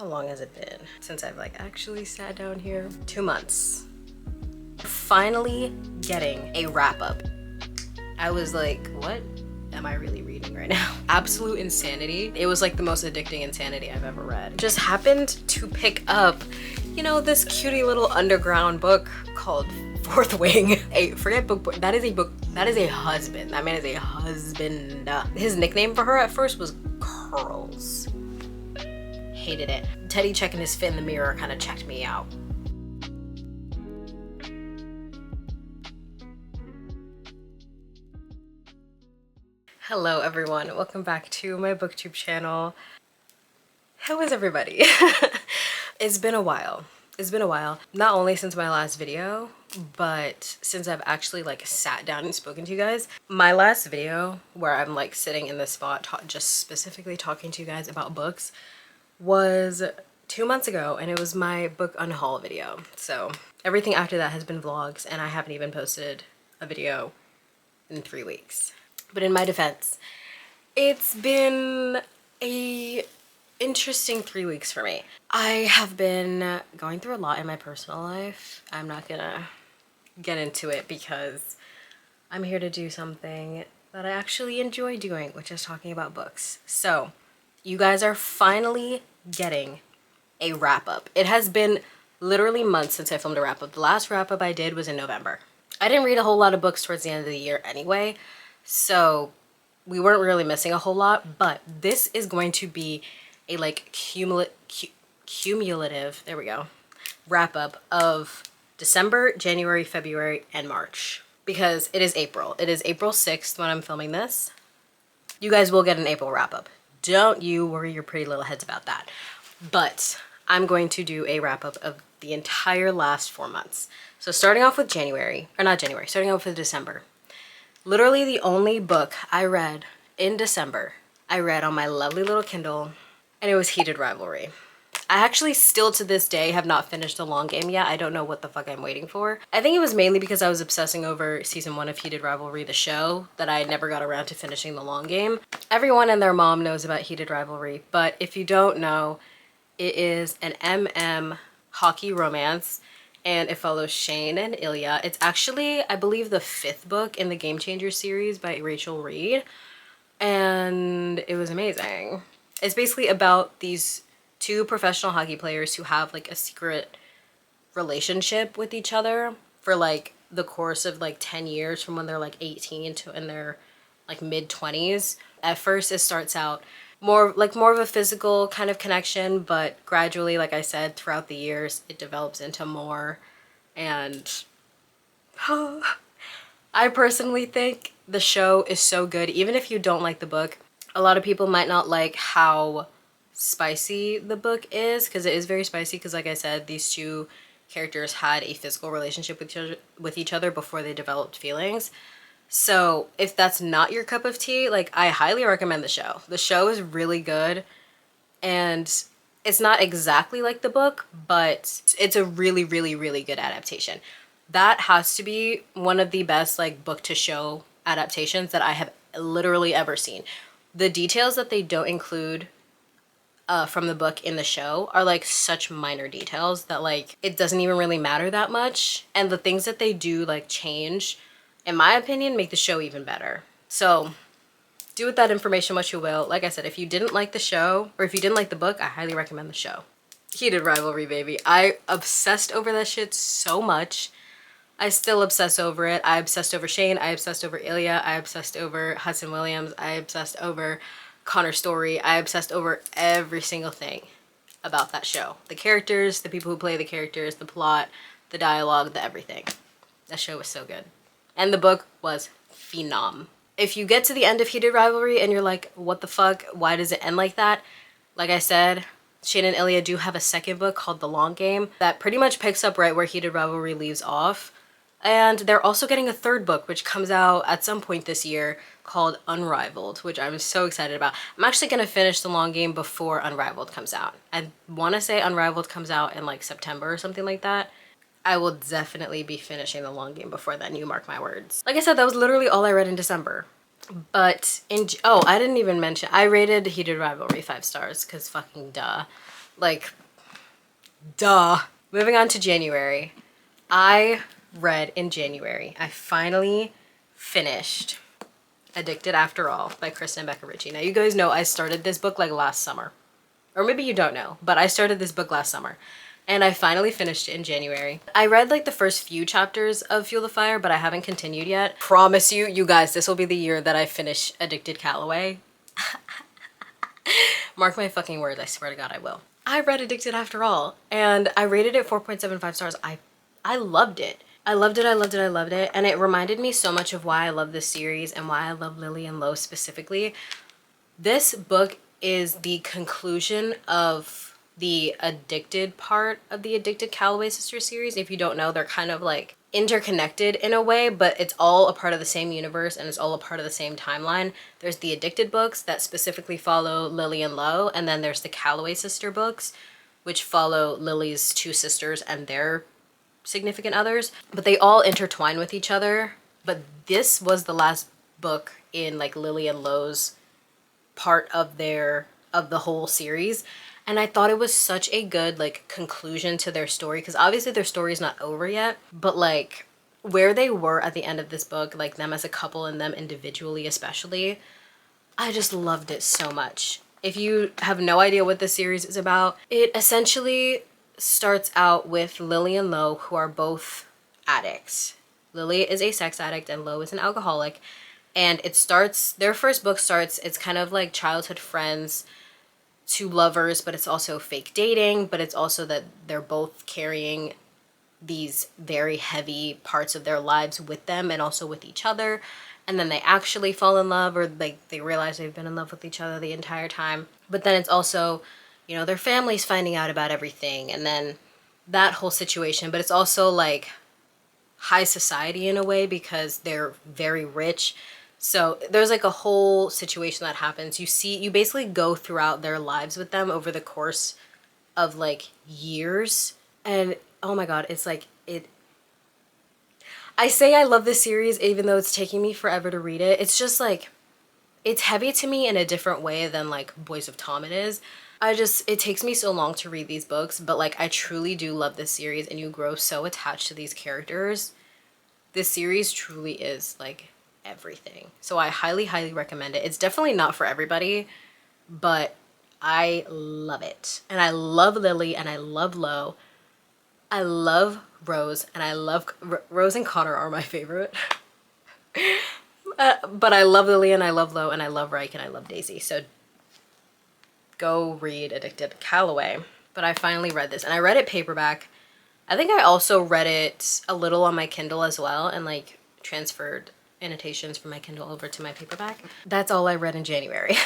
How long has it been since I've like actually sat down here? 2 months. Finally getting a wrap up. I was like, what am I really reading right now? Absolute insanity. It was like the most addicting insanity I've ever read. Just happened to pick up, you know, this cutie little underground book called Fourth Wing. Forget book, that is a book, that is a husband. That man is a husband. His nickname for her at first was Curls. Hated it. Teddy checking his fit in the mirror kind of checked me out. Hello everyone, welcome back to my booktube channel. How is everybody? It's been a while. It's been a while. Not only since my last video, but since I've actually like sat down and spoken to you guys. My last video where I'm like sitting in this spot just specifically talking to you guys about books was 2 months ago, and it was my book unhaul video. So everything after that has been vlogs, and I haven't even posted a video in 3 weeks. But in my defense, it's been a interesting 3 weeks for me. I have been going through a lot in my personal life. I'm not gonna get into it because I'm here to do something that I actually enjoy doing, which is talking about books. So you guys are finally getting a wrap up. It has been literally months since I filmed a wrap up. The last wrap up I did was in November. I didn't read a whole lot of books towards the end of the year anyway, so we weren't really missing a whole lot, but this is going to be a like cumulative, there we go, wrap up of December, January, February, and March, because it is April. It is April 6th when I'm filming this. You guys will get an April wrap up. Don't you worry your pretty little heads about that. But I'm going to do a wrap up of the entire last 4 months. So starting off with January, or not January, starting off with December. Literally the only book I read in December, I read on my lovely little Kindle, and it was Heated Rivalry. I actually still to this day have not finished The Long Game yet. I don't know what the fuck I'm waiting for. I think it was mainly because I was obsessing over season 1 of Heated Rivalry, the show, that I never got around to finishing The Long Game. Everyone and their mom knows about Heated Rivalry, but if you don't know, it is an MM hockey romance, and it follows Shane and Ilya. It's actually, I believe, the 5th book in the Game Changer series by Rachel Reed, and it was amazing. It's basically about these 2 professional hockey players who have like a secret relationship with each other for like the course of like 10 years, from when they're like 18 to in their like mid-20s. At first it starts out more of a physical kind of connection, but gradually, like I said, throughout the years it develops into more. And I personally think the show is so good. Even if you don't like the book, a lot of people might not like how spicy the book is, because it is very spicy, because like I said, these 2 characters had a physical relationship with each other before they developed feelings. So if that's not your cup of tea, like, I highly recommend the show. The show is really good, and it's not exactly like the book, but it's a really, really, really good adaptation. That has to be one of the best like book to show adaptations that I have literally ever seen. The details that they don't include from the book in the show are like such minor details that like it doesn't even really matter that much, and the things that they do like change, in my opinion, make the show even better. So do with that information what you will. Like I said, if you didn't like the show, or if you didn't like the book, I highly recommend the show. Heated Rivalry, baby. I obsessed over that shit so much. I still obsess over it. I obsessed over Shane. I obsessed over Ilya. I obsessed over Hudson Williams. I obsessed over Connor Story. I obsessed over every single thing about that show. The characters, the people who play the characters, the plot, the dialogue, the everything. That show was so good. And the book was phenom. If you get to the end of Heated Rivalry and you're like, what the fuck? Why does it end like that? Like I said, Shane and Ilya do have a second book called The Long Game that pretty much picks up right where Heated Rivalry leaves off. And they're also getting a 3rd book, which comes out at some point this year, called Unrivaled, which I'm so excited about. I'm actually going to finish The Long Game before Unrivaled comes out. I want to say Unrivaled comes out in like September or something like that. I will definitely be finishing The Long Game before then, you mark my words. Like I said, that was literally all I read in December. But oh, I didn't even mention, I rated Heated Rivalry 5 stars, because fucking duh. Like, duh. Moving on to January. I read in January. I finally finished Addicted After All by Kristen and Becca Ritchie. Now, you guys know I started this book like last summer. Or maybe you don't know, but I started this book last summer. And I finally finished it in January. I read like the first few chapters of Fuel the Fire, but I haven't continued yet. Promise you, you guys, this will be the year that I finish Addicted Calloway. Mark my fucking words, I swear to God I will. I read Addicted After All, and I rated it 4.75 stars. I loved it. I loved it, I loved it, I loved it. And it reminded me so much of why I love this series and why I love Lily and Lo specifically. This book is the conclusion of the Addicted part of the Addicted Calloway Sisters series. If you don't know, they're kind of like interconnected in a way, but it's all a part of the same universe and it's all a part of the same timeline. There's the Addicted books that specifically follow Lily and Lo, and then there's the Calloway sister books, which follow Lily's two sisters and their significant others, but they all intertwine with each other. But this was the last book in like Lily and Lo's part of the whole series, and I thought it was such a good like conclusion to their story, because obviously their story is not over yet, but like where they were at the end of this book, like them as a couple and them individually especially, I just loved it so much. If you have no idea what this series is about, it essentially starts out with Lily and Lo, who are both addicts. Lily is a sex addict and Lo is an alcoholic. And it starts, their first book starts, it's kind of like childhood friends to lovers, but it's also fake dating, but it's also that they're both carrying these very heavy parts of their lives with them and also with each other. And then they actually fall in love, or like they realize they've been in love with each other the entire time. But then it's also, you know, their family's finding out about everything, and then that whole situation. But it's also like high society in a way because they're very rich. So there's like a whole situation that happens. You basically go throughout their lives with them over the course of like years. And oh my God, it's like I say I love this series even though it's taking me forever to read it. It's just like, it's heavy to me in a different way than like Boys of Tom it is. It takes me so long to read these books, but like I truly do love this series, and you grow so attached to these characters. This series truly is like everything. So I highly, highly recommend it. It's definitely not for everybody, but I love it. And I love Lily and I love Lo. I love Rose, and I love Rose and Connor are my favorite. But I love Lily and I love Lo and I love Reich and I love Daisy. So go read Addicted Calloway. But I finally read this, and I read it paperback. I think I also read it a little on my Kindle as well, and like transferred annotations from my Kindle over to my paperback. That's all I read in January.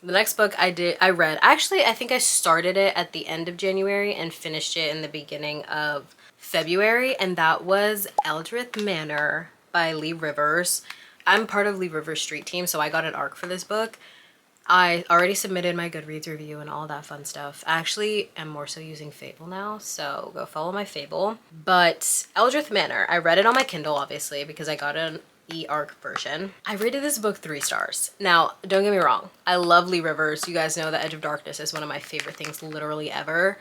The next book I read, actually I think I started it at the end of January and finished it in the beginning of February, and that was Eldritch Manor by Lee Rivers. I'm part of Lee Rivers' street team, so I got an ARC for this book. I already submitted my Goodreads review and all that fun stuff. I actually am more so using Fable now, so go follow my Fable. But Eldritch Manor, I read it on my Kindle obviously because I got an e-ARC version. I rated this book 3 stars. Now, don't get me wrong, I love Lee Rivers. You guys know that Edge of Darkness is one of my favorite things literally ever.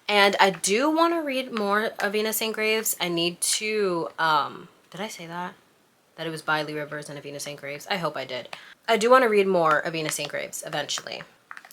And I do want to read more of Avina St. Graves. I need to, did I say that? That it was by Lee Rivers and Avina St. Graves? I hope I did. I do want to read more Avina St. Graves eventually.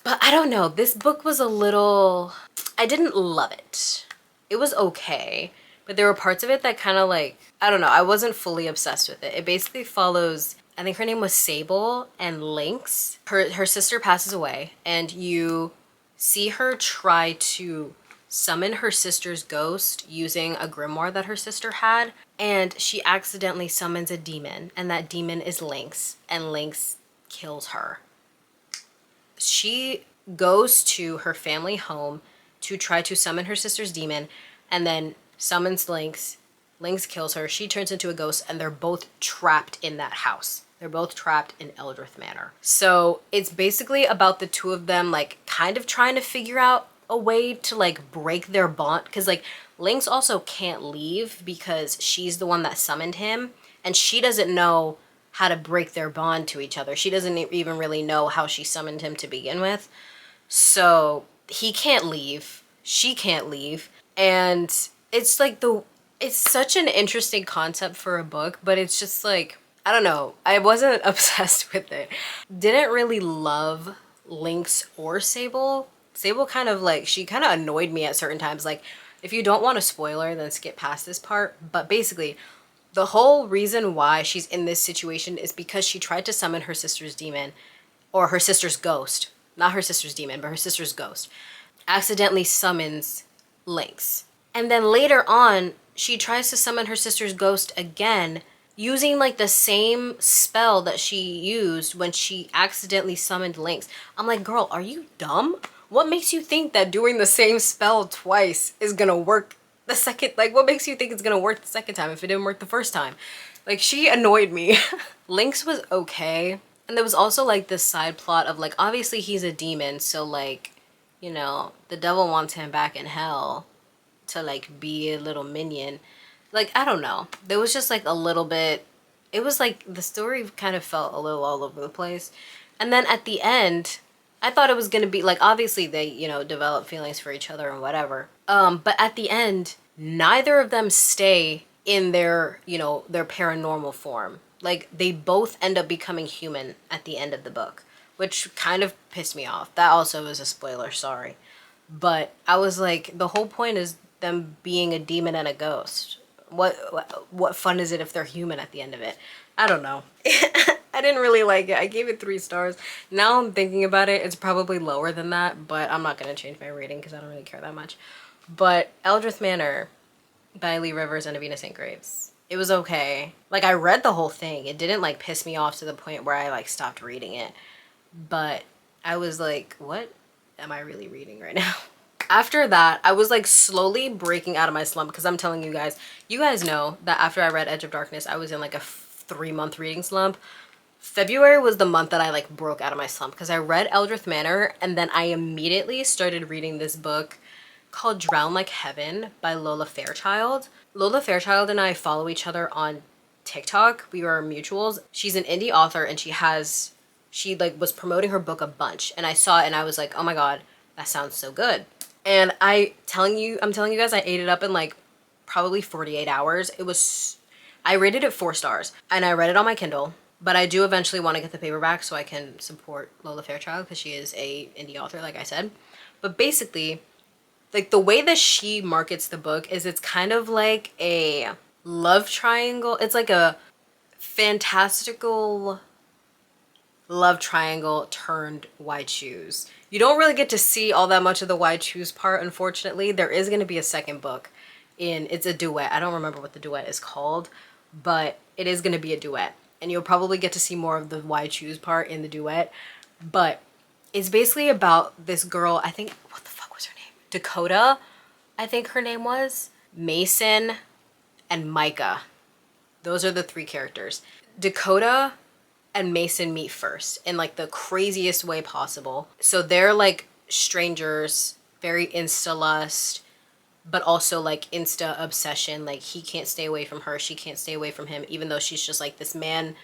But I don't know, this book was a little, I didn't love it. It was okay, but there were parts of it that kind of like, I don't know, I wasn't fully obsessed with it. It basically follows, I think her name was Sable and Lynx. Her sister passes away, and you see her try to summon her sister's ghost using a grimoire that her sister had, and she accidentally summons a demon, and that demon is Lynx, and Lynx kills her. She goes to her family home to try to summon her sister's demon, and then summons Lynx. Lynx kills her, she turns into a ghost, and they're both trapped in that house. They're both trapped in Eldritch Manor. So it's basically about the two of them like kind of trying to figure out a way to like break their bond, because like Lynx also can't leave because she's the one that summoned him, and she doesn't know how to break their bond to each other. She doesn't even really know how she summoned him to begin with. So he can't leave, she can't leave, and it's like it's such an interesting concept for a book, but it's just like, I don't know, I wasn't obsessed with it. Didn't really love Lynx or Sable. Sable kind of like, she kind of annoyed me at certain times. Like, if you don't want a spoiler, then skip past this part. But basically, the whole reason why she's in this situation is because she tried to summon her sister's demon, or her sister's ghost. Not her sister's demon, but her sister's ghost. Accidentally summons Lynx. And then later on, she tries to summon her sister's ghost again, using like the same spell that she used when she accidentally summoned Lynx. I'm like, girl, are you dumb? What makes you think that doing the same spell twice is gonna work the second? Like, what makes you think it's gonna work the second time if it didn't work the first time? Like, she annoyed me. Lynx was okay. And there was also like this side plot of like, obviously he's a demon, so like, you know, the devil wants him back in hell to like be a little minion. Like, I don't know. There was just like a little bit, it was like the story kind of felt a little all over the place. And then at the end, I thought it was gonna be like, obviously they, you know, develop feelings for each other and whatever. But at the end, neither of them stay in their, you know, their paranormal form. Like, they both end up becoming human at the end of the book, which kind of pissed me off. That also is a spoiler, sorry. But I was like, the whole point is them being a demon and a ghost. What fun is it if they're human at the end of it? I don't know. I didn't really like it. I gave it 3 stars. Now I'm thinking about it, it's probably lower than that, but I'm not going to change my rating because I don't really care that much. But Eldritch Manor by Lee Rivers and Avina St. Graves, it was okay. Like, I read the whole thing. It didn't like piss me off to the point where I like stopped reading it. But I was like, what am I really reading right now? After that, I was like slowly breaking out of my slump, because I'm telling you guys know that after I read Edge of Darkness, I was in like a 3-month reading slump. February was the month that I like broke out of my slump, because I read Eldritch Manor and then I immediately started reading this book called Drown Like Heaven by Lola Fairchild. Lola Fairchild and I follow each other on TikTok. We are mutuals. She's an indie author and she like was promoting her book a bunch, and I saw it and I was like, oh my god, that sounds so good. And I'm telling you guys, I ate it up in like probably 48 hours. I rated it 4 stars and I read it on my Kindle, but I do eventually want to get the paperback so I can support Lola Fairchild because she is a indie author, like I said. But basically, like, the way that she markets the book is it's kind of like a love triangle. It's like a fantastical love triangle turned White Shoes. You don't really get to see all that much of the White Shoes part, unfortunately. There is going to be a second book it's a duet. I don't remember what the duet is called, but it is going to be a duet. And you'll probably get to see more of the White Shoes part in the duet. But it's basically about this girl, I think, what the fuck was her name? Dakota, I think her name was. Mason and Micah. Those are the 3 characters. Dakota and Mason meet first in like the craziest way possible. So they're like strangers, very insta-lust, but also like insta-obsession. Like, he can't stay away from her, she can't stay away from him, even though she's just like, this man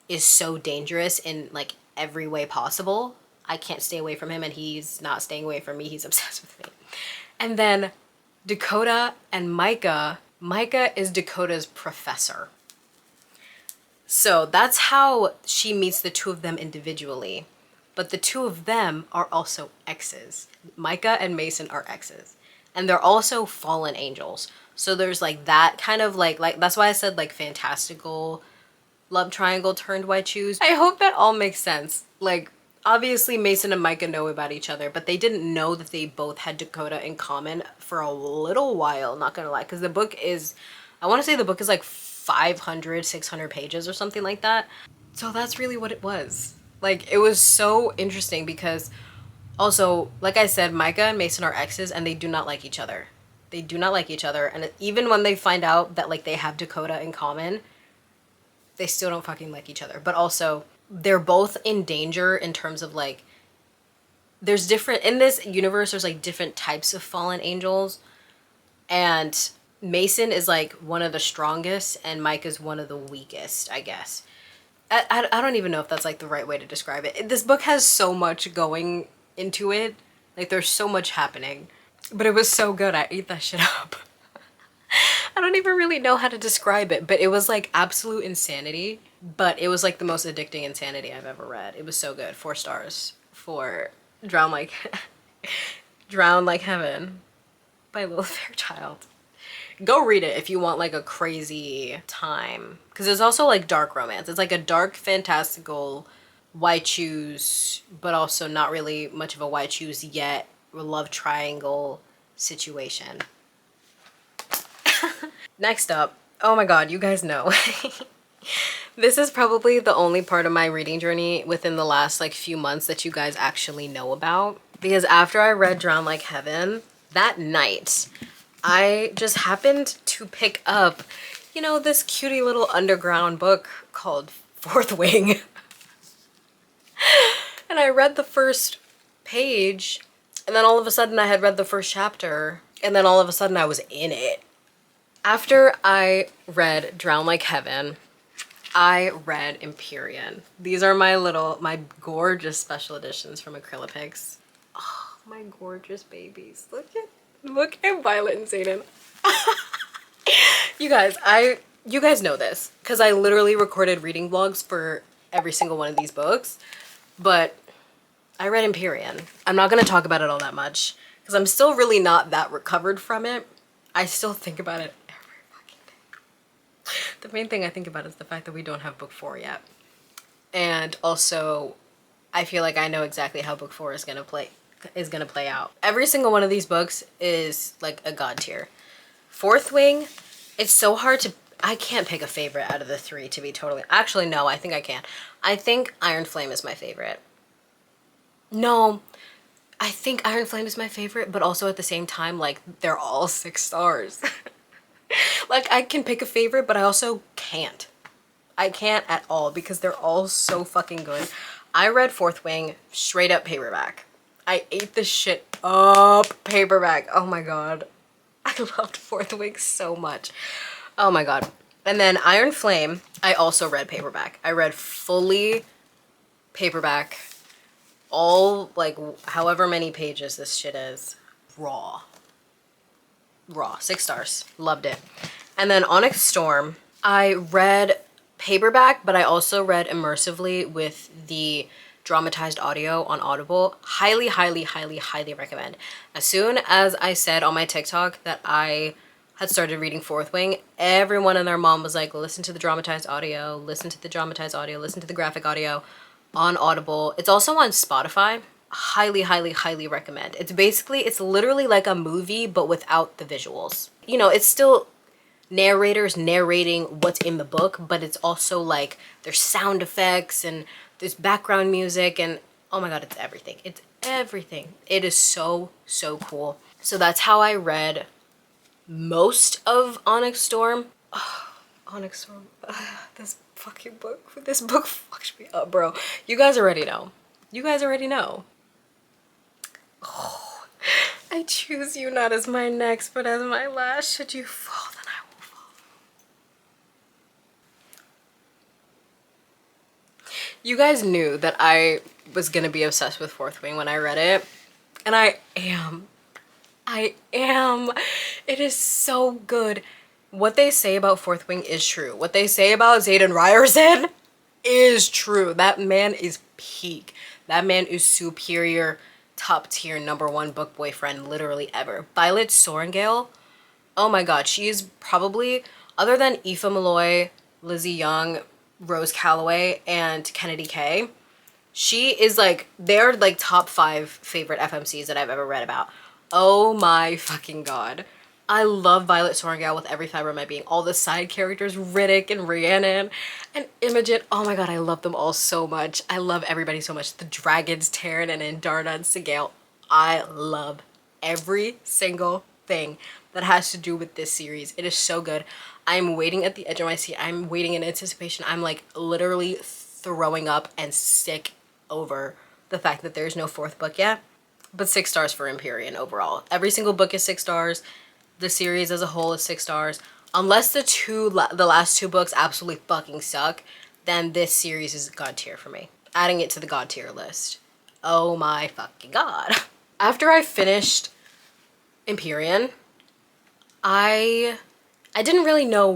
is so dangerous in like every way possible. I can't stay away from him and he's not staying away from me. He's obsessed with me. And then Dakota and Micah. Micah is Dakota's professor. So that's how she meets the 2 of them individually. But the 2 of them are also exes. Micah and Mason are exes. And they're also fallen angels. So there's like that kind of like that's why I said like fantastical love triangle turned White Shoes. I hope that all makes sense. Like, obviously Mason and Micah know about each other, but they didn't know that they both had Dakota in common for a little while, not gonna lie. Because the book is, I want to say the book is like 500, 600 pages or something like that. So that's really what it was. Like, it was so interesting because also, like I said, Micah and Mason are exes and they do not like each other. They do not like each other. And even when they find out that like they have Dakota in common, they still don't fucking like each other. But also, they're both in danger in terms of like, there's different, in this universe, there's like different types of fallen angels. And Mason is like one of the strongest and Mike is one of the weakest, I guess. I don't even know if that's like the right way to describe it. This book has so much going into it Like there's so much happening. But it was so good. I ate that shit up. I don't even really know how to describe it, but it was like absolute insanity. But it was like the most addicting insanity I've ever read. It was so good. 4 stars for Drown Like Drown Like Heaven by Lil Fairchild. Go read it if you want like a crazy time. Because it's also like dark romance. It's like a dark, fantastical why choose, but also not really much of a why choose yet love triangle situation. Next up, oh my god, you guys know. This is probably the only part of my reading journey within the last like few months that you guys actually know about. Because after I read Drown Like Heaven, that night, I just happened to pick up, you know, this cutie little underground book called Fourth Wing. And I read the first page, and then all of a sudden I had read the first chapter, and then all of a sudden I was in it. After I read Drown Like Heaven, I read Empyrean. These are my gorgeous special editions from Acrylics. Oh, my gorgeous babies. Look at Violet and Zayden. You guys know this, because I literally recorded reading vlogs for every single one of these books, but I read Empyrean. I'm not gonna talk about it all that much, because I'm still really not that recovered from it. I still think about it every fucking day. The main thing I think about is the fact that we don't have book 4 yet. And also, I feel like I know exactly how book 4 is gonna play out. Every single one of these books is like a god tier. Fourth Wing, it's so hard to, I can't pick a favorite out of the 3 to be totally, actually no, I think I can. I think Iron Flame is my favorite. No, I think Iron Flame is my favorite, but also at the same time, like, they're all 6 stars. Like, I can pick a favorite, but I also can't. I can't at all because they're all so fucking good. I read Fourth Wing straight up paperback. I ate this shit up paperback. Oh my god. I loved Fourth Wing so much. Oh my god. And then Iron Flame, I also read paperback. I read fully paperback. All, like, however many pages this shit is. Raw. 6 stars. Loved it. And then Onyx Storm, I read paperback, but I also read immersively with the dramatized audio on Audible. Highly, highly, highly, highly recommend. As soon as I said on my TikTok that I had started reading Fourth Wing, everyone and their mom was like, listen to the dramatized audio, listen to the dramatized audio, listen to the graphic audio on Audible. It's also on Spotify. Highly, highly, highly recommend. It's literally like a movie, but without the visuals. You know, it's still narrators narrating what's in the book, but it's also like there's sound effects and there's background music and oh my god, it's everything. It's everything. It is so, so cool. So that's how I read most of Onyx Storm. Oh, Onyx Storm. This book fucks me up, bro. You guys already know. Oh, I choose you not as my next, but as my last. Should you fall, then I will fall. You guys knew that I was gonna be obsessed with Fourth Wing when I read it. And I am. It is so good. What they say about Fourth Wing is true. What they say about Zayden Ryerson is true. That man is peak. That man is superior, top tier, #1 book boyfriend literally ever. Violet Sorrengail, oh my god, she is probably, other than Aoife Malloy, Lizzie Young, Rose Calloway, and Kennedy K, she is like, they're like top 5 favorite FMCs that I've ever read about. Oh my fucking god. I love Violet Sorrengail with every fiber of my being. All the side characters, Riddick and Rhiannon and Imogen. Oh my god, I love them all so much. I love everybody so much. The dragons, Taryn and Indarna and Sigale. I love every single thing that has to do with this series. It is so good. I'm waiting at the edge of my seat. I'm waiting in anticipation. I'm like literally throwing up and sick over the fact that there's no 4th book yet. But 6 stars for Empyrean overall. Every single book is 6 stars. The series as a whole is 6 stars. Unless the last 2 books absolutely fucking suck, then this series is god tier for me. Adding it to the god tier list. Oh my fucking god. After I finished Empyrean, I didn't really know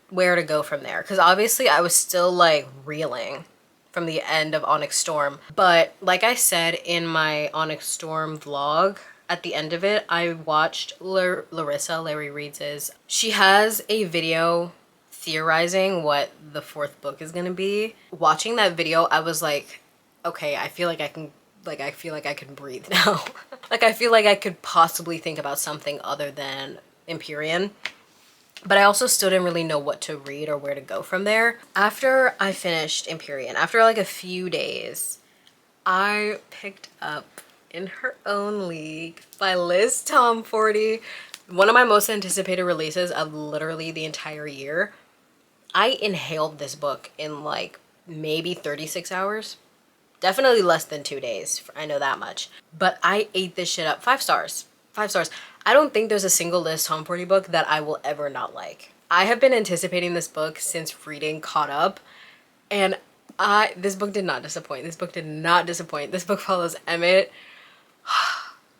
where to go from there, because obviously I was still like reeling from the end of Onyx Storm. But like I said in my Onyx Storm vlog, at the end of it, I watched Larry Reeds's. She has a video theorizing what the fourth book is gonna be. Watching that video, I was like, okay, I feel like I can, like, I feel like I can breathe now. Like, I feel like I could possibly think about something other than Empyrean. But I also still didn't really know what to read or where to go from there. After I finished Empyrean, after like a few days, I picked up In Her Own League by Liz Tomforty. One of my most anticipated releases of literally the entire year. I inhaled this book in like maybe 36 hours. Definitely less than 2 days, I know that much. But I ate this shit up. 5 stars. 5 stars. I don't think there's a single Liz Tomforty book that I will ever not like. I have been anticipating this book since reading Caught Up, and this book did not disappoint. This book did not disappoint. This book follows Emmett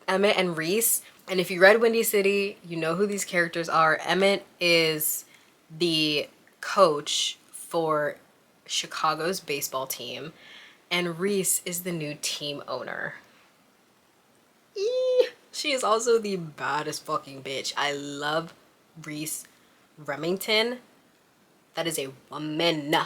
and Reese. And if you read Windy City, you know who these characters are. Emmett is the coach for Chicago's baseball team, and Reese is the new team owner. She is also the baddest fucking bitch. I love Reese Remington. That is a woman.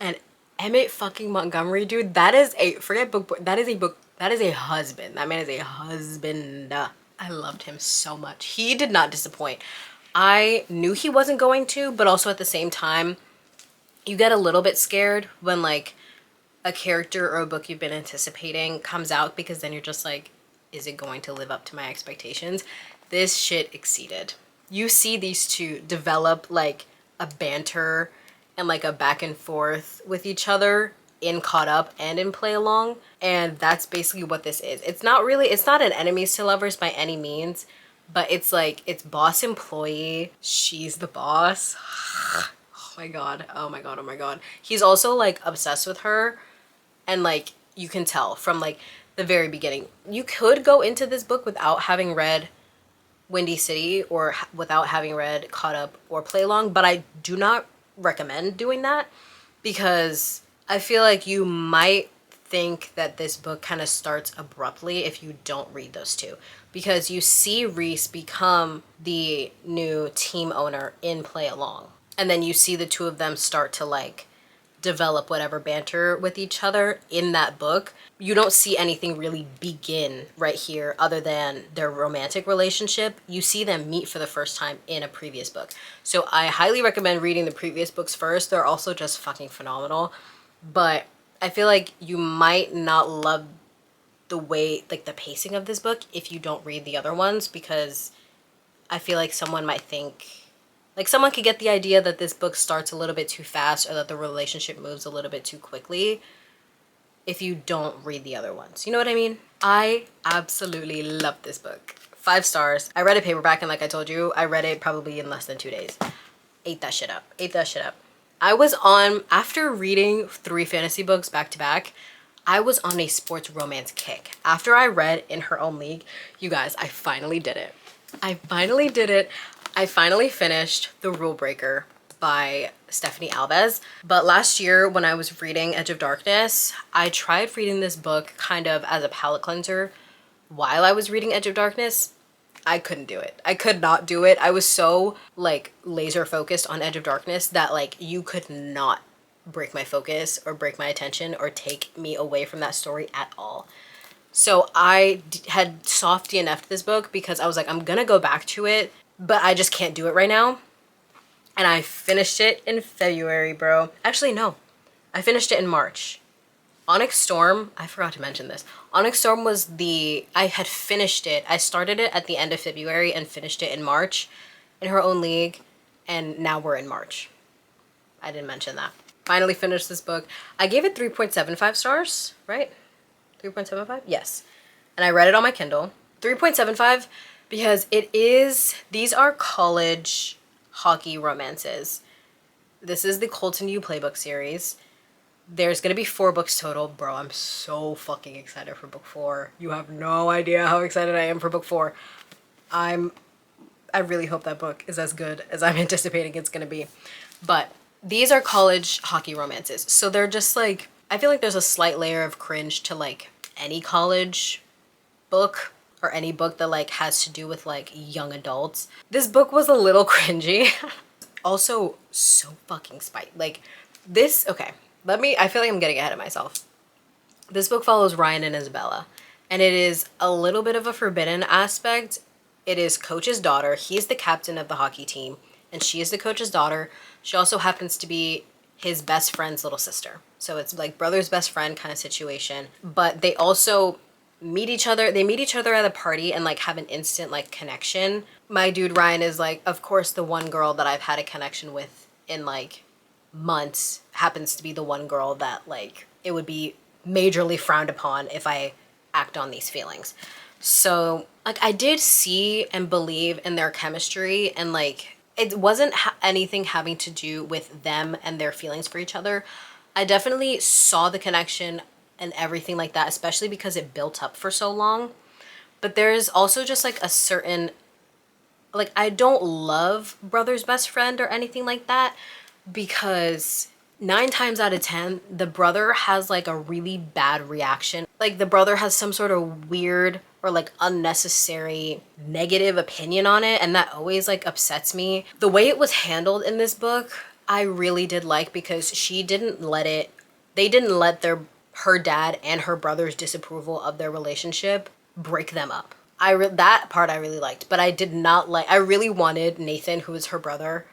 And Emmett fucking Montgomery, dude, that is a, forget book, that is a book, that is a husband. That man is a husband. I loved him so much. He did not disappoint. I knew he wasn't going to, but also at the same time, you get a little bit scared when like a character or a book you've been anticipating comes out, because then you're just like, is it going to live up to my expectations? This shit exceeded. You see these two develop like a banter and like a back and forth with each other in Caught Up and in Play Along, and that's basically what this is. It's not an enemies to lovers by any means, but it's like, it's boss employee, she's the boss. Oh my god, oh my god, oh my god. He's also like obsessed with her, and like you can tell from like the very beginning. You could go into this book without having read Windy City or without having read Caught Up or Play Along, but I do not recommend doing that, because I feel like you might think that this book kind of starts abruptly if you don't read those two, because you see Reese become the new team owner in Play Along, and then you see the two of them start to like develop whatever banter with each other in that book. You don't see anything really begin right here other than their romantic relationship. You see them meet for the first time in a previous book. So I highly recommend reading the previous books first. They're also just fucking phenomenal. But I feel like you might not love the way, like the pacing of this book if you don't read the other ones, because I feel like someone might think, like someone could get the idea that this book starts a little bit too fast or that the relationship moves a little bit too quickly if you don't read the other ones. You know what I mean? I absolutely love this book. 5 stars. I read a paperback, and like I told you, I read it probably in less than 2 days. Ate that shit up. Ate that shit up. I was on, after reading 3 fantasy books back to back, I was on a sports romance kick. After I read In Her Own League, you guys, I finally did it. I finally did it. I finally finished The Rule Breaker by Stephanie Alves. But last year when I was reading Edge of Darkness, I tried reading this book kind of as a palate cleanser while I was reading Edge of Darkness. I couldn't do it. I could not do it. I was so like laser focused on Edge of Darkness that like you could not break my focus or break my attention or take me away from that story at all. So I had soft DNF'd this book because I was like, I'm gonna go back to it, but I just can't do it right now. And I finished it in February, bro. Actually, no. I finished it in March. Onyx Storm, I forgot to mention this. Onyx Storm was I had finished it. I started it at the end of February and finished it in March In Her Own League. And now we're in March. I didn't mention that. Finally finished this book. I gave it 3.75 stars, right? 3.75? Yes. And I read it on my Kindle. 3.75 because these are college hockey romances. This is the Colton U Playbook series. There's gonna be 4 books total. Bro, I'm so fucking excited for book 4. You have no idea how excited I am for book 4. I really hope that book is as good as I'm anticipating it's gonna be. But these are college hockey romances. So they're just like, I feel like there's a slight layer of cringe to like any college book or any book that like has to do with like young adults. This book was a little cringy. Also so fucking spicy. Like this, okay, I feel like I'm getting ahead of myself. This book follows Ryan and Isabella, and it is a little bit of a forbidden aspect. It is Coach's daughter. He's the captain of the hockey team, and she is the coach's daughter. She also happens to be his best friend's little sister. So it's like brother's best friend kind of situation. But they also meet each other. They meet each other at a party and like have an instant like connection. My dude Ryan is like, of course, the one girl that I've had a connection with in like months happens to be the one girl that like it would be majorly frowned upon if I act on these feelings. So like I did see and believe in their chemistry, and like it wasn't anything having to do with them and their feelings for each other. I definitely saw the connection and everything like that, especially because it built up for so long. But there's also just like a certain, like I don't love brother's best friend or anything like that, because 9 times out of 10, the brother has like a really bad reaction. Like the brother has some sort of weird or like unnecessary negative opinion on it, and that always like upsets me. The way it was handled in this book, I really did like, because they didn't let her dad and her brother's disapproval of their relationship break them up. That part I really liked, but I did not like, I really wanted Nathan, who is her brother,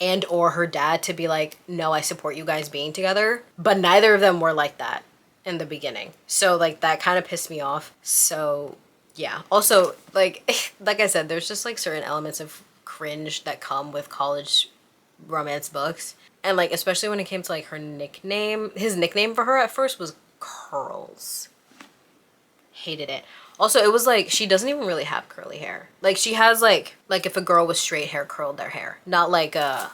and or her dad to be like, no, I support you guys being together. But neither of them were like that in the beginning. So like that kind of pissed me off. So yeah. Also, like like I said, there's just like certain elements of cringe that come with college romance books. And like especially when it came to like her nickname, his nickname for her at first was Curls. Hated it. Also, it was like she doesn't even really have curly hair. Like she has like if a girl with straight hair curled their hair, not like a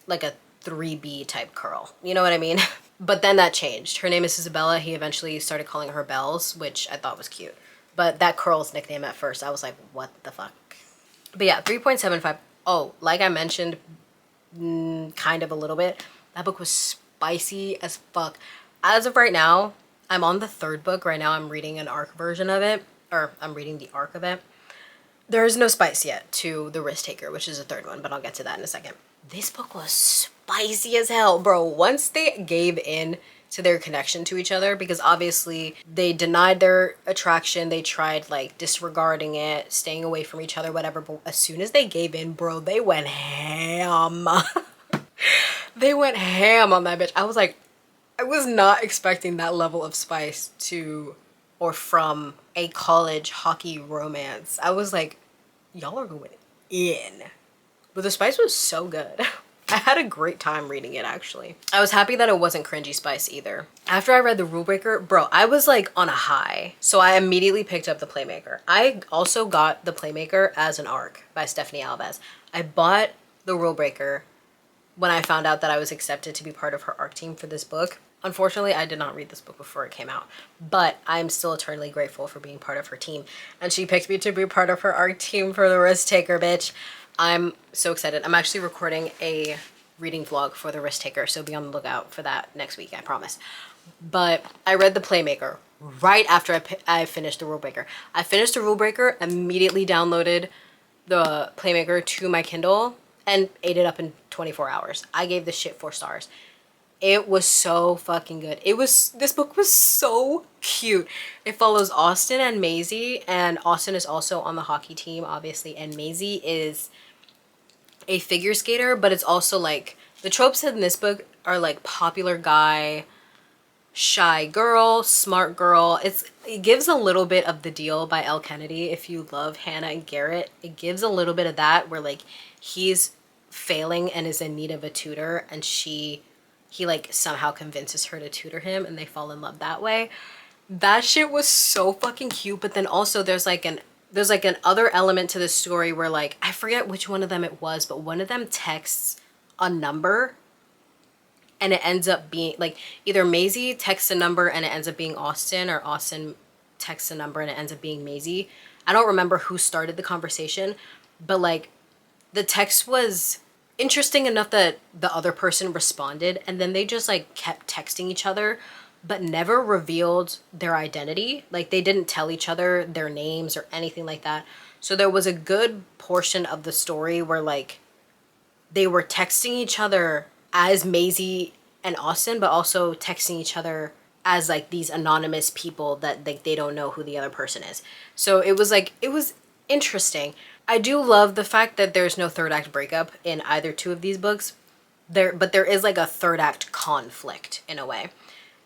3B type curl. You know what I mean? But then that changed. Her name is Isabella. He eventually started calling her Bells, which I thought was cute. But that Curls nickname at first, I was like, what the fuck? But yeah, 3.75. Oh, like I mentioned, kind of a little bit, that book was spicy as fuck. As of right now, I'm on the 3rd book. Right now I'm reading an arc version of it, or I'm reading the arc of it. There is no spice yet to The Risk Taker, which is the 3rd one, but I'll get to that in a second. This book was spicy as hell, bro. Once they gave in to their connection to each other, because obviously they denied their attraction, they tried like disregarding it, staying away from each other, whatever, but as soon as they gave in, bro, they went ham. They went ham on that bitch. I was like, I was not expecting that level of spice from a college hockey romance. I was like, y'all are going in. But the spice was so good. I had a great time reading it, actually. I was happy that it wasn't cringy spice either. After I read The Rule Breaker, bro, I was like on a high. So I immediately picked up The Playmaker. I also got The Playmaker as an arc by Stephanie Alves. I bought The Rule Breaker when I found out that I was accepted to be part of her arc team for this book. Unfortunately, I did not read this book before it came out, but I'm still eternally grateful for being part of her team. And she picked me to be part of her arc team for The Risk Taker, bitch. I'm so excited. I'm actually recording a reading vlog for The Risk Taker, so be on the lookout for that next week, I promise. But I read The Playmaker right after I finished The Rule Breaker. I finished The Rule Breaker, immediately downloaded The Playmaker to my Kindle, and ate it up in 24 hours. I gave this shit 4 stars. It was so fucking good. This book was so cute. It follows Austin and Maisie, and Austin is also on the hockey team, obviously, and Maisie is a figure skater, but it's also like, the tropes in this book are like popular guy, shy girl, smart girl. It gives a little bit of The Deal by Elle Kennedy. If you love Hannah and Garrett, it gives a little bit of that, where like he's failing and is in need of a tutor, and he like somehow convinces her to tutor him, and they fall in love that way. That shit was so fucking cute. But then also there's like an other element to the story where like, I forget which one of them it was, but one of them texts a number and it ends up being like either Maisie texts a number and it ends up being Austin, or Austin texts a number and it ends up being Maisie. I don't remember who started the conversation, but like the text was interesting enough that the other person responded, and then they just like kept texting each other but never revealed their identity. Like they didn't tell each other their names or anything like that. So there was a good portion of the story where like they were texting each other as Maisie and Austin, but also texting each other as like these anonymous people that like they don't know who the other person is. So it was like, it was interesting. I do love the fact that there's no third act breakup in either two of these books. But there is like a third act conflict in a way.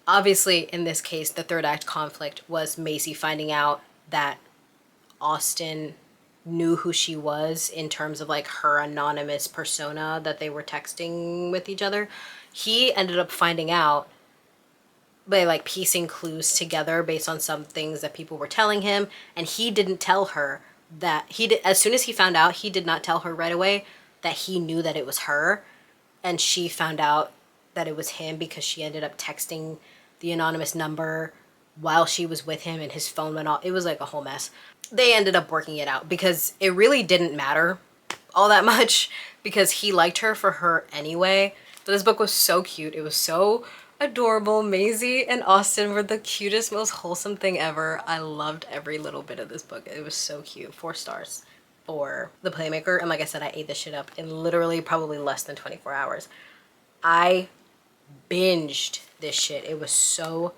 Obviously, in this case, the third act conflict was Maisie finding out that Austin knew who she was in terms of like her anonymous persona that they were texting with each other. He ended up finding out by like piecing clues together based on some things that people were telling him, and he didn't tell her that he did. As soon as he found out, he did not tell her right away that he knew that it was her, and she found out that it was him because she ended up texting the anonymous number while she was with him and his phone went off. It was like a whole mess. They ended up working it out because it really didn't matter all that much because he liked her for her anyway. But this book was so cute. It was so adorable. Maisie and Austin were the cutest, most wholesome thing ever. I loved every little bit of this book. It was so cute. 4 stars for The Playmaker. And like I said, I ate this shit up in literally probably less than 24 hours. I binged this shit. It was so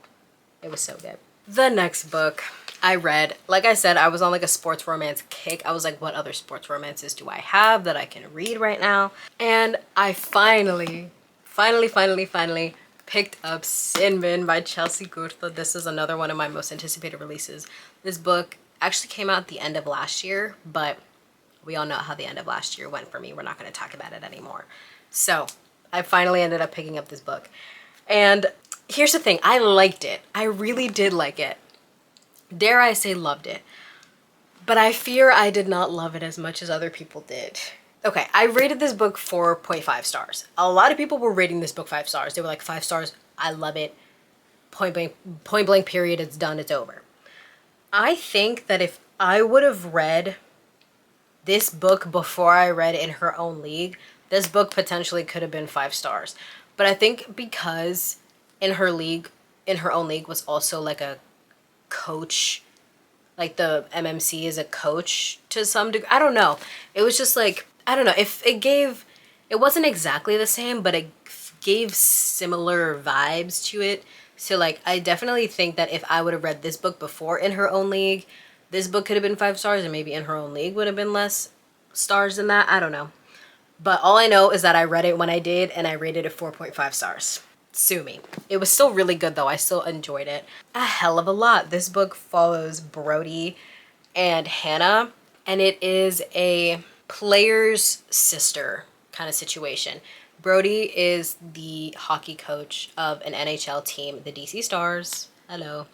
good. The next book I read, like I said, I was on like a sports romance kick. I was like, what other sports romances do I have that I can read right now? And I finally picked up Sinbin by Chelsea Gurta. This is another one of my most anticipated releases. This book actually came out at the end of last year, but we all know how the end of last year went for me. We're not going to talk about it anymore. So I finally ended up picking up this book. And here's the thing. I liked it. I really did like it. Dare I say loved it. But I fear I did not love it as much as other people did. Okay, I rated this book 4.5 stars. A lot of people were rating this book 5 stars. They were like, 5 stars, I love it. Point blank period, it's done, it's over. I think that if I would have read this book before I read In Her Own League, this book potentially could have been 5 stars. But I think because In Her Own League was also like a coach, like the MMC is a coach to some degree. I don't know. It was just like, I don't know, if it wasn't exactly the same, but it gave similar vibes to it. So like, I definitely think that if I would have read this book before In Her Own League, this book could have been 5 stars, and maybe In Her Own League would have been less stars than that. I don't know. But all I know is that I read it when I did, and I rated it 4.5 stars. Sue me. It was still really good though. I still enjoyed it a hell of a lot. This book follows Brody and Hannah, and it is a player's sister kind of situation. Brody is the hockey coach of an NHL team, the DC Stars. Hello.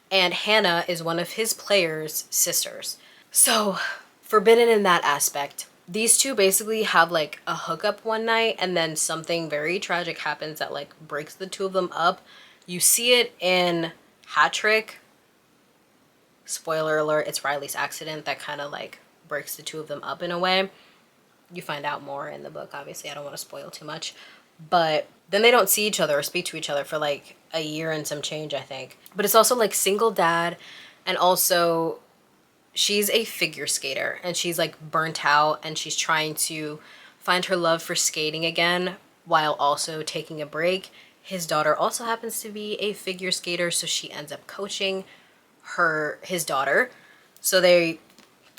And Hannah is one of his players' sisters. So, forbidden in that aspect. These two basically have like a hookup one night, and then something very tragic happens that like breaks the two of them up. You see it in Hat Trick. Spoiler alert, it's Riley's accident that kind of like breaks the two of them up in a way. You find out more in the book, obviously. I don't want to spoil too much. But then they don't see each other or speak to each other for like a year and some change, I think. But it's also like single dad, and also she's a figure skater, and she's like burnt out, and she's trying to find her love for skating again while also taking a break. His daughter also happens to be a figure skater, so she ends up coaching his daughter. So they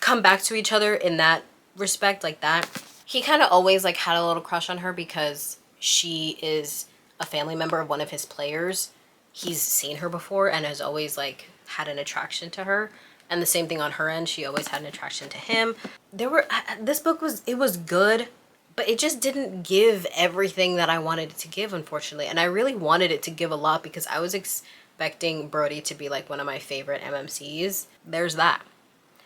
come back to each other in that respect, like that. He kind of always like had a little crush on her because she is a family member of one of his players. He's seen her before and has always like had an attraction to her. And the same thing on her end, she always had an attraction to him. This book was good, but it just didn't give everything that I wanted it to give, unfortunately. And I really wanted it to give a lot because I was expecting Brody to be like one of my favorite MMCs. There's that.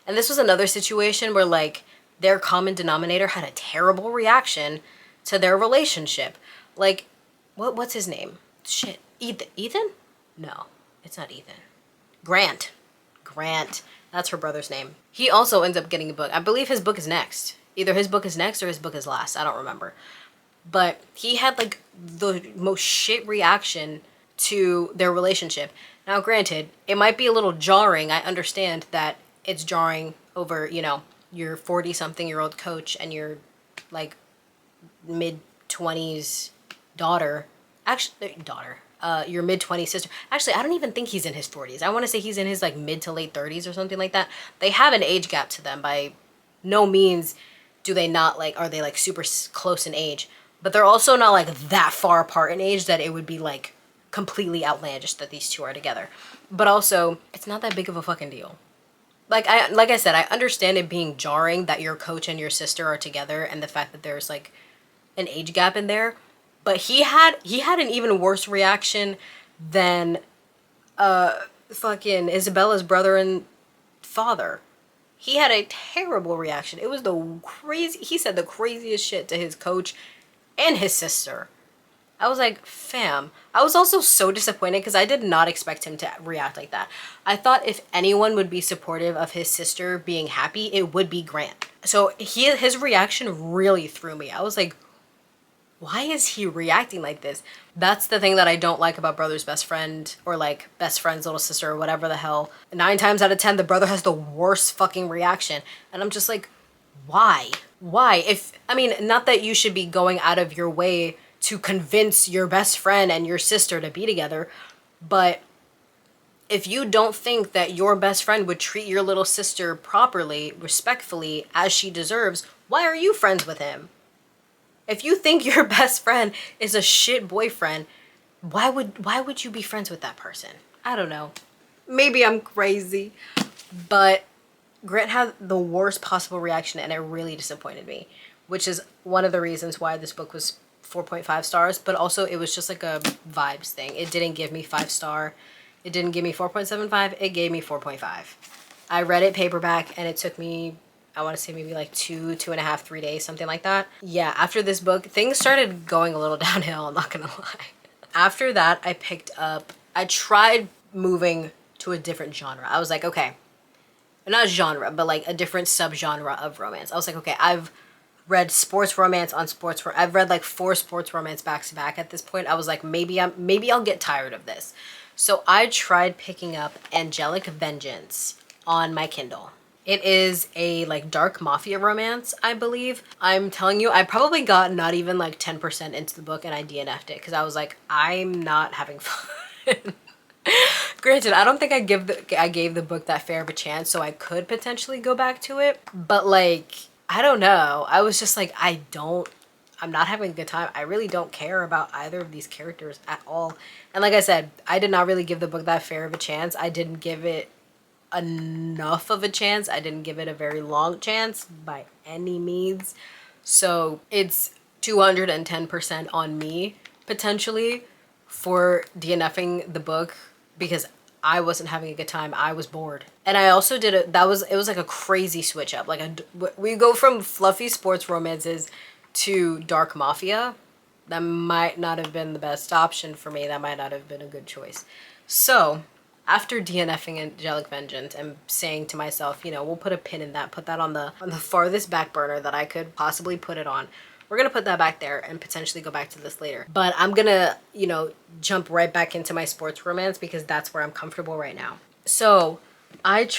And this was another situation where like their common denominator had a terrible reaction to their relationship. Like, what's his name? Shit. Ethan? No, it's not Ethan. Grant. Grant. That's her brother's name. He also ends up getting a book. I believe his book is next. Either his book is next or his book is last. I don't remember. But he had like the most shit reaction to their relationship. Now, granted, it might be a little jarring. I understand that it's jarring over, you know, your 40-something-year-old coach and your like mid-20s daughter. Actually, your mid-20s sister. Actually, I don't even think he's in his 40s. I want to say he's in his like mid to late 30s or something like that. They have an age gap to them. By no means do they not like, are they like super close in age, but they're also not like that far apart in age that it would be like completely outlandish that these two are together. But also, it's not that big of a fucking deal. Like I said, I understand it being jarring that your coach and your sister are together and the fact that there's like an age gap in there. But he had an even worse reaction than fucking Isabella's brother and father. He had a terrible reaction. It was he said the craziest shit to his coach and his sister. I was like, fam. I was also so disappointed because I did not expect him to react like that. I thought if anyone would be supportive of his sister being happy, it would be Grant. So his reaction really threw me. I was like, why is he reacting like this? That's the thing that I don't like about brother's best friend, or like best friend's little sister, or whatever the hell. 9 times out of 10, the brother has the worst fucking reaction. And I'm just like, why? Why? I mean, not that you should be going out of your way to convince your best friend and your sister to be together, but if you don't think that your best friend would treat your little sister properly, respectfully, as she deserves, why are you friends with him? If you think your best friend is a shit boyfriend, why would you be friends with that person? I don't know. Maybe I'm crazy, but Grant had the worst possible reaction and it really disappointed me, which is one of the reasons why this book was 4.5 stars, but also it was just like a vibes thing. It didn't give me 5-star. It didn't give me 4.75. It gave me 4.5. I read it paperback and it took me, I want to say maybe like 2.5, 3 days, something like that. Yeah, after this book, things started going a little downhill, I'm not gonna lie. After that, I tried moving to a different genre. I was like, okay, not genre, but like a different subgenre of romance. I was like, okay, I've read sports romance on sports. I've read like 4 sports romance back to back at this point. I was like, maybe I'll get tired of this. So I tried picking up Angelic Vengeance on my Kindle. It is a like dark mafia romance, I believe. I'm telling you, I probably got not even like 10% into the book and I DNF'd it because I was like, I'm not having fun. Granted, I don't think I gave the book that fair of a chance, so I could potentially go back to it. But like, I don't know. I was just like, I'm not having a good time. I really don't care about either of these characters at all. And like I said, I did not really give the book that fair of a chance. I didn't give it enough of a chance. I didn't give it a very long chance by any means. So it's 210% on me, potentially, for DNFing the book because I wasn't having a good time. I was bored. And I also did it was like a crazy switch up. Like we go from fluffy sports romances to dark mafia. That might not have been the best option for me. That might not have been a good choice. So after DNFing Angelic Vengeance and saying to myself, you know, we'll put a pin in that, put that on the farthest back burner that I could possibly put it on. We're gonna put that back there and potentially go back to this later. But I'm gonna, you know, jump right back into my sports romance because that's where I'm comfortable right now. So like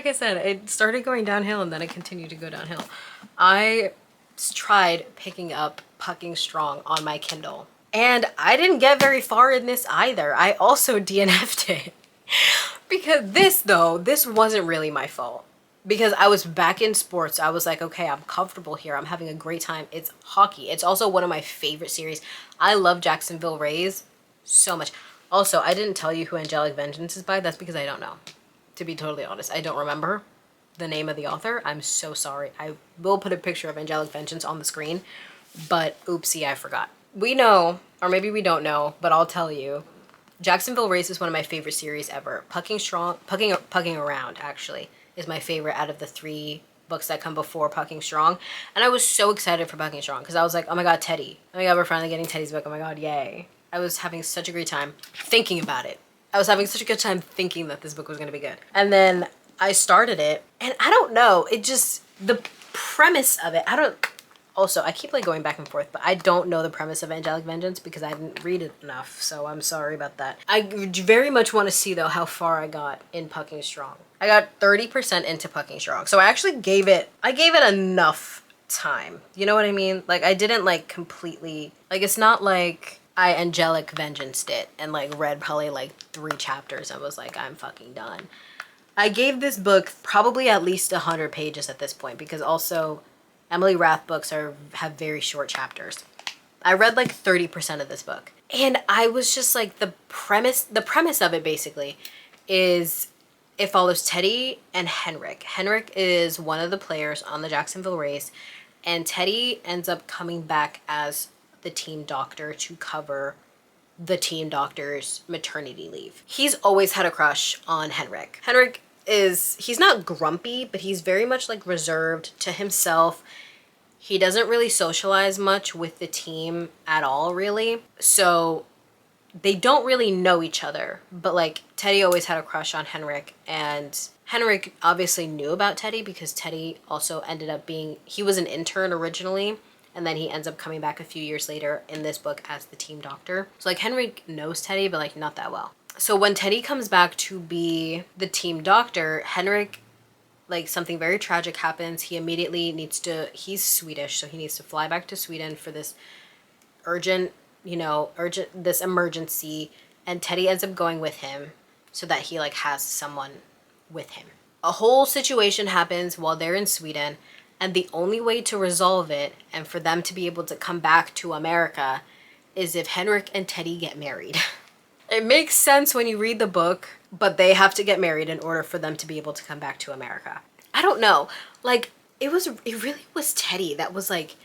I said, it started going downhill and then it continued to go downhill. I tried picking up Pucking Strong on my Kindle and I didn't get very far in this either. I also DNF'd it because this wasn't really my fault. Because I was back in sports. I was like, okay, I'm comfortable here. I'm having a great time. It's hockey. It's also one of my favorite series. I love Jacksonville Rays so much. Also, I didn't tell you who Angelic Vengeance is by. That's because I don't know. To be totally honest, I don't remember the name of the author. I'm so sorry. I will put a picture of Angelic Vengeance on the screen. But oopsie, I forgot. We know, or maybe we don't know, but I'll tell you. Jacksonville Rays is one of my favorite series ever. Pucking Around, actually, is my favorite out of the 3 books that come before Pucking Strong. And I was so excited for Pucking Strong because I was like, oh my god, Teddy. Oh my god, we're finally getting Teddy's book. Oh my god, yay. I was having such a great time thinking about it. I was having such a good time thinking that this book was going to be good. And then I started it, and I don't know, it just, the premise of it, also, I keep like going back and forth, but I don't know the premise of Angelic Vengeance because I didn't read it enough, so I'm sorry about that. I very much want to see, though, how far I got in Pucking Strong. I got 30% into Pucking Strong, so I actually gave it enough time. You know what I mean? Like, I didn't, like, completely, like, it's not like I Angelic Vengeanced it and, like, read probably, like, 3 chapters and was like, I'm fucking done. I gave this book probably at least 100 pages at this point because also Emily Rath books have very short chapters. I read like 30% of this book. And I was just like, the premise of it basically is it follows Teddy and Henrik. Henrik is one of the players on the Jacksonville Race, and Teddy ends up coming back as the team doctor to cover the team doctor's maternity leave. He's always had a crush on Henrik. Henrik he's not grumpy, but he's very much like reserved to himself. He doesn't really socialize much with the team at all, really. So they don't really know each other, but like Teddy always had a crush on Henrik, and Henrik obviously knew about Teddy because Teddy also ended up he was an intern originally, and then he ends up coming back a few years later in this book as the team doctor. So like Henrik knows Teddy, but like not that well. So when Teddy comes back to be the team doctor, Henrik, like something very tragic happens. He immediately he's Swedish, so he needs to fly back to Sweden for this urgent, this emergency. And Teddy ends up going with him so that he like has someone with him. A whole situation happens while they're in Sweden. And the only way to resolve it and for them to be able to come back to America is if Henrik and Teddy get married. It makes sense when you read the book, but they have to get married in order for them to be able to come back to America. I don't know. Like, it really was Teddy that was like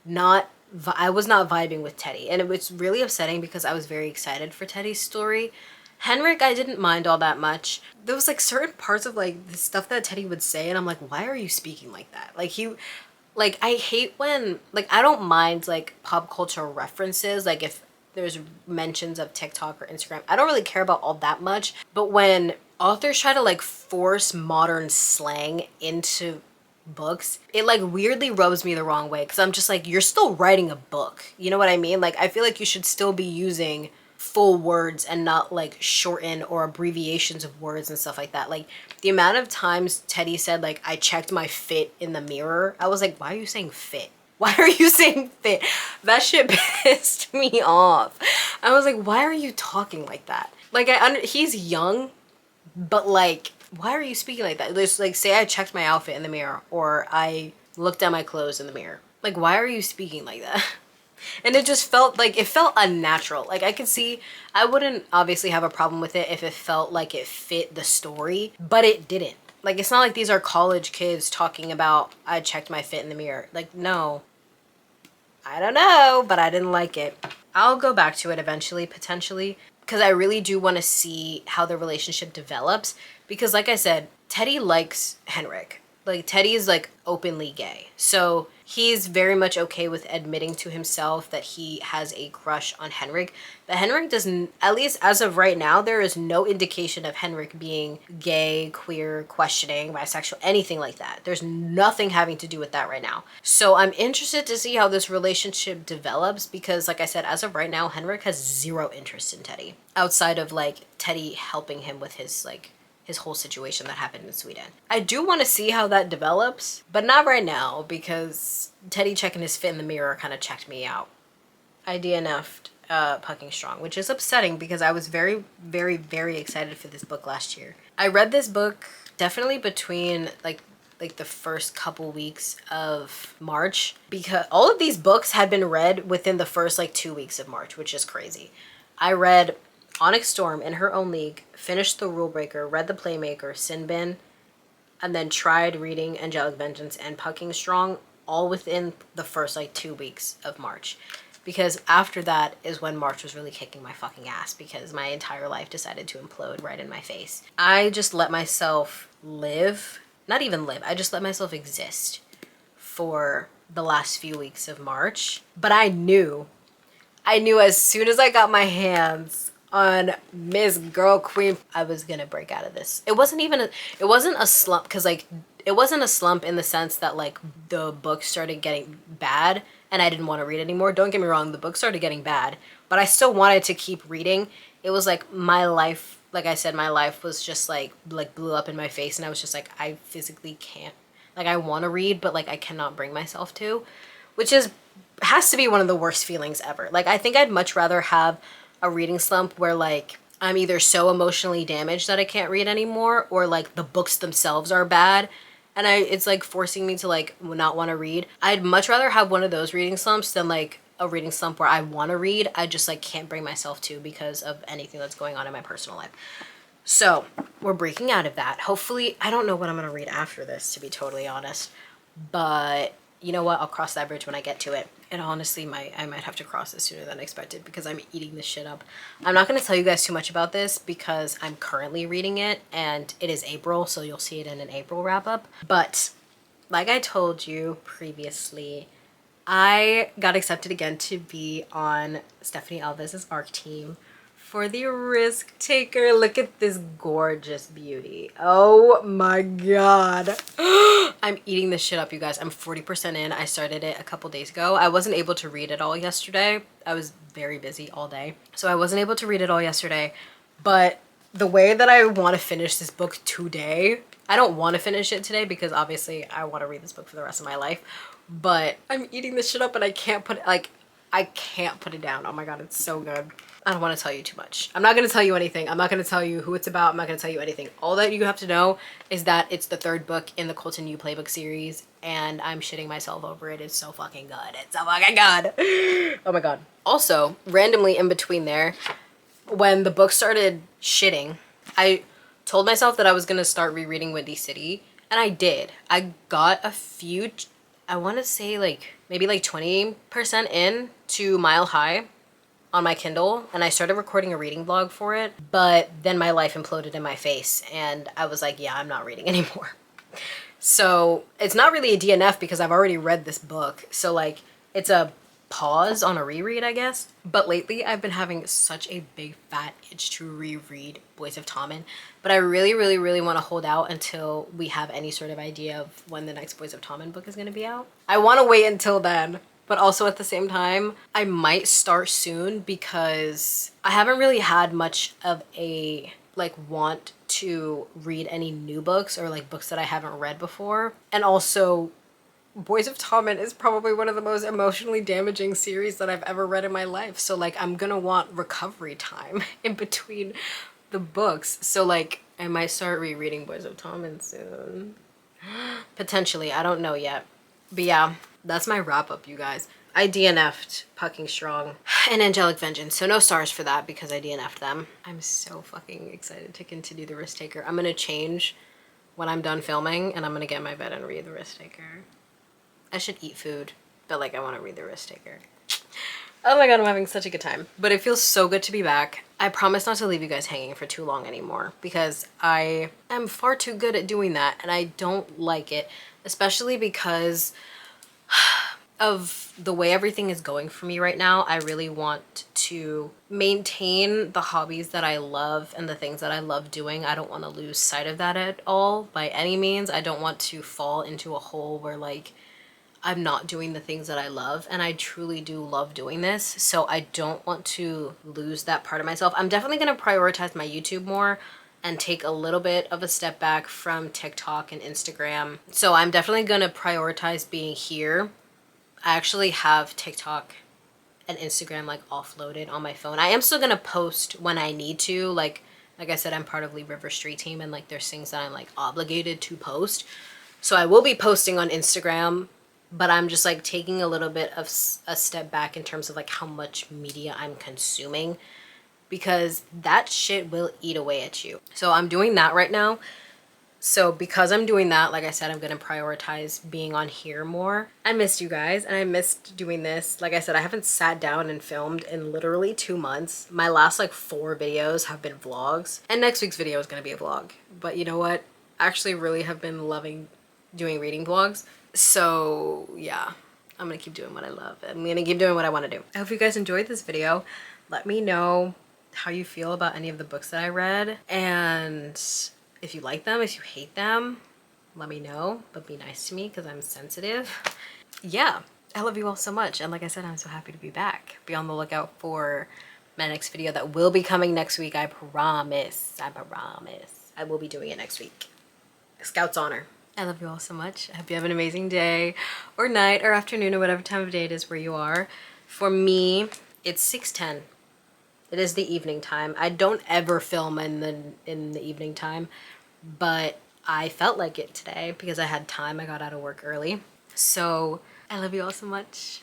I was not vibing with Teddy. And it was really upsetting because I was very excited for Teddy's story. Henrik, I didn't mind all that much. There was like certain parts of like the stuff that Teddy would say, and I'm like, why are you speaking like that? Like I hate when, like, I don't mind like pop culture references, like if there's mentions of TikTok or Instagram. I don't really care about all that much, but when authors try to like force modern slang into books, it like weirdly rubs me the wrong way because I'm just like, you're still writing a book. You know what I mean? Like, I feel like you should still be using full words and not like shorten or abbreviations of words and stuff like that. Like the amount of times Teddy said like, I checked my fit in the mirror, I was like, why are you saying fit? Why are you saying fit? That shit pissed me off. I was like, why are you talking like that? Like, he's young, but like, why are you speaking like that? Just like, say I checked my outfit in the mirror or I looked at my clothes in the mirror. Like, why are you speaking like that? And it just felt unnatural. Like, I could see, I wouldn't obviously have a problem with it if it felt like it fit the story, but it didn't. Like, it's not like these are college kids talking about, I checked my fit in the mirror. Like, no. I don't know, but I didn't like it. I'll go back to it eventually, potentially, because I really do want to see how the relationship develops. Because like I said, Teddy likes Henrik. Like, Teddy is like openly gay. So he's very much okay with admitting to himself that he has a crush on Henrik. But Henrik doesn't, at least as of right now, there is no indication of Henrik being gay, queer, questioning, bisexual, anything like that. There's nothing having to do with that right now. So I'm interested to see how this relationship develops because, like I said, as of right now, Henrik has zero interest in Teddy. Outside of like Teddy helping him with his whole situation that happened in Sweden. I do want to see how that develops, but not right now because Teddy checking his fit in the mirror kind of checked me out. I DNF'd Pucking Strong, which is upsetting because I was very, very, very excited for this book last year. I read this book definitely between like the first couple weeks of March because all of these books had been read within the first like 2 weeks of March, which is crazy. I read Onyx Storm in her own league, finished The Rule Breaker, read The Playmaker, Sin Bin, and then tried reading Angelic Vengeance and Pucking Strong all within the first like 2 weeks of March. Because after that is when March was really kicking my fucking ass because my entire life decided to implode right in my face. I just let myself live not even live, I just let myself exist for the last few weeks of March. But I knew as soon as I got my hands on Miss Girl Queen, I was gonna break out of this. It wasn't a slump, because like, it wasn't a slump in the sense that like the book started getting bad and I didn't want to read anymore. Don't get me wrong, the book started getting bad, but I still wanted to keep reading. It was like my life, like I said, my life was just like blew up in my face, and I was just like, I physically can't. Like, I want to read, but like I cannot bring myself to, which has to be one of the worst feelings ever. Like, I think I'd much rather have a reading slump where like I'm either so emotionally damaged that I can't read anymore, or like the books themselves are bad and it's like forcing me to like not want to read. I'd much rather have one of those reading slumps than like a reading slump where I want to read, I just like can't bring myself to because of anything that's going on in my personal life. So we're breaking out of that. Hopefully, I don't know what I'm gonna read after this, to be totally honest, but you know what, I'll cross that bridge when I get to it. And honestly, I might have to cross it sooner than expected because I'm eating this shit up. I'm not going to tell you guys too much about this because I'm currently reading it and it is April, so you'll see it in an April wrap up. But like I told you previously, I got accepted again to be on Stephanie Alves's ARC team for the Risk Taker. Look at this gorgeous beauty. Oh my god. I'm eating this shit up, you guys. I'm 40% in. I started it a couple days ago. I wasn't able to read it all yesterday. I was very busy all day, so I wasn't able to read it all yesterday. But the way that I want to finish this book today, I don't want to finish it today because obviously I want to read this book for the rest of my life, but I'm eating this shit up and I can't put it down. Oh my god, it's so good. I don't want to tell you too much. I'm not going to tell you anything. I'm not going to tell you who it's about. I'm not going to tell you anything. All that you have to know is that it's the third book in the Colton U Playbook series, and I'm shitting myself over it. It's so fucking good. It's so fucking good. Oh my god. Also, randomly in between there, when the book started shitting, I told myself that I was going to start rereading Windy City, and I did. I got a few, I want to say like maybe like 20% in to Mile High on my Kindle, and I started recording a reading vlog for it, but then my life imploded in my face and I was like, yeah, I'm not reading anymore. So it's not really a DNF because I've already read this book, so like it's a pause on a reread, I guess. But lately I've been having such a big fat itch to reread Boys of Tommen, but I really want to hold out until we have any sort of idea of when the next Boys of Tommen book is going to be out. I want to wait until then. But also at the same time, I might start soon because I haven't really had much of a like want to read any new books or like books that I haven't read before. And also, Boys of Tommen is probably one of the most emotionally damaging series that I've ever read in my life. So like I'm gonna want recovery time in between the books. So like I might start rereading Boys of Tommen soon. Potentially, I don't know yet. But yeah, that's my wrap up, you guys. I DNF'd Pucking Strong and Angelic Vengeance, so no stars for that because I DNF'd them. I'm so fucking excited to continue the Risk Taker. I'm gonna change when I'm done filming and I'm gonna get in my bed and read the Risk Taker. I should eat food, but like I want to read the Risk Taker. Oh my god, I'm having such a good time. But it feels so good to be back. I promise not to leave you guys hanging for too long anymore because I am far too good at doing that and I don't like it, especially because of the way everything is going for me right now. I really want to maintain the hobbies that I love and the things that I love doing. I don't want to lose sight of that at all by any means. I don't want to fall into a hole where like I'm not doing the things that I love, and I truly do love doing this, so I don't want to lose that part of myself. I'm definitely going to prioritize my YouTube more and take a little bit of a step back from TikTok and Instagram. So I'm definitely going to prioritize being here. I actually have TikTok and Instagram like offloaded on my phone. I am still going to post when I need to. Like I said, I'm part of Lee River Street Team, and like there's things that I'm like obligated to post. So I will be posting on Instagram, but I'm just like taking a little bit of a step back in terms of like how much media I'm consuming, because that shit will eat away at you. So I'm doing that right now. So because I'm doing that, like I said, I'm going to prioritize being on here more. I missed you guys and I missed doing this. Like I said, I haven't sat down and filmed in literally 2 months. My last like 4 videos have been vlogs, and next week's video is going to be a vlog. But you know what? actually really have been loving doing reading vlogs. So yeah, I'm gonna keep doing what I love. I'm gonna keep doing what I want to do. I hope you guys enjoyed this video. Let me know how you feel about any of the books that I read, and if you like them, if you hate them, let me know, but be nice to me because I'm sensitive. Yeah, I love you all so much, and like I said, I'm so happy to be back. Be on the lookout for my next video that will be coming next week. I promise. I promise. I will be doing it next week. Scout's honor. I love you all so much. I hope you have an amazing day or night or afternoon or whatever time of day it is where you are. For me, it's 6:10. It is the evening time. I don't ever film in the evening time, but I felt like it today because I had time. I got out of work early. So I love you all so much.